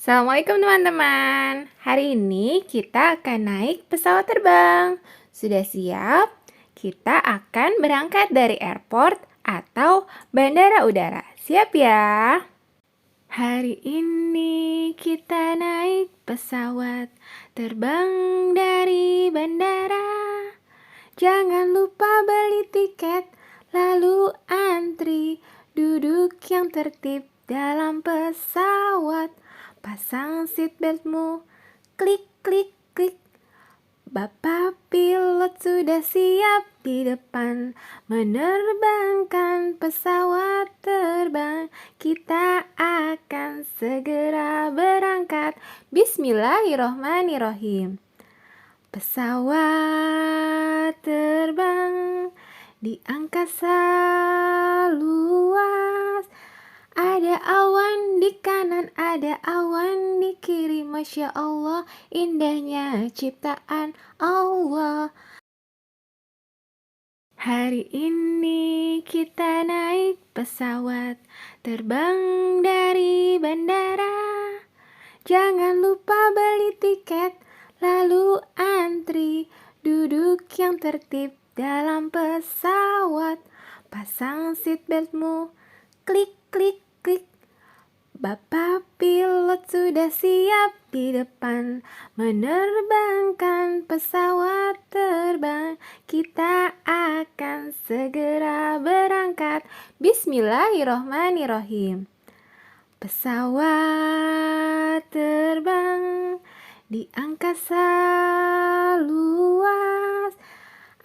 Assalamualaikum teman-teman. Hari ini kita akan naik pesawat terbang. Sudah siap? Kita akan berangkat dari airport atau bandara udara. Siap ya? Hari ini kita naik pesawat terbang dari bandara. Jangan lupa beli tiket, lalu antri. Duduk yang tertib dalam pesawat. Pasang seatbeltmu, klik, klik, klik. Bapak pilot sudah siap di depan menerbangkan pesawat terbang. Kita akan segera berangkat. Bismillahirrohmanirrohim. Pesawat terbang di angkasa luas. Ada awan di kanan, ada awan di kiri. Masya Allah, indahnya ciptaan Allah. Hari ini kita naik pesawat terbang dari bandara. Jangan lupa beli tiket, lalu antri. Duduk yang tertib dalam pesawat. Pasang seatbeltmu, klik, klik, klik. Bapak pilot sudah siap di depan menerbangkan pesawat terbang. Kita akan segera berangkat. Bismillahirrohmanirrohim. Pesawat terbang di angkasa luas.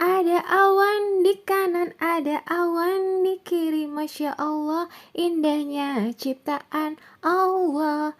Ada awan di kanan, ada awan di kiri. Masya Allah, indahnya ciptaan Allah.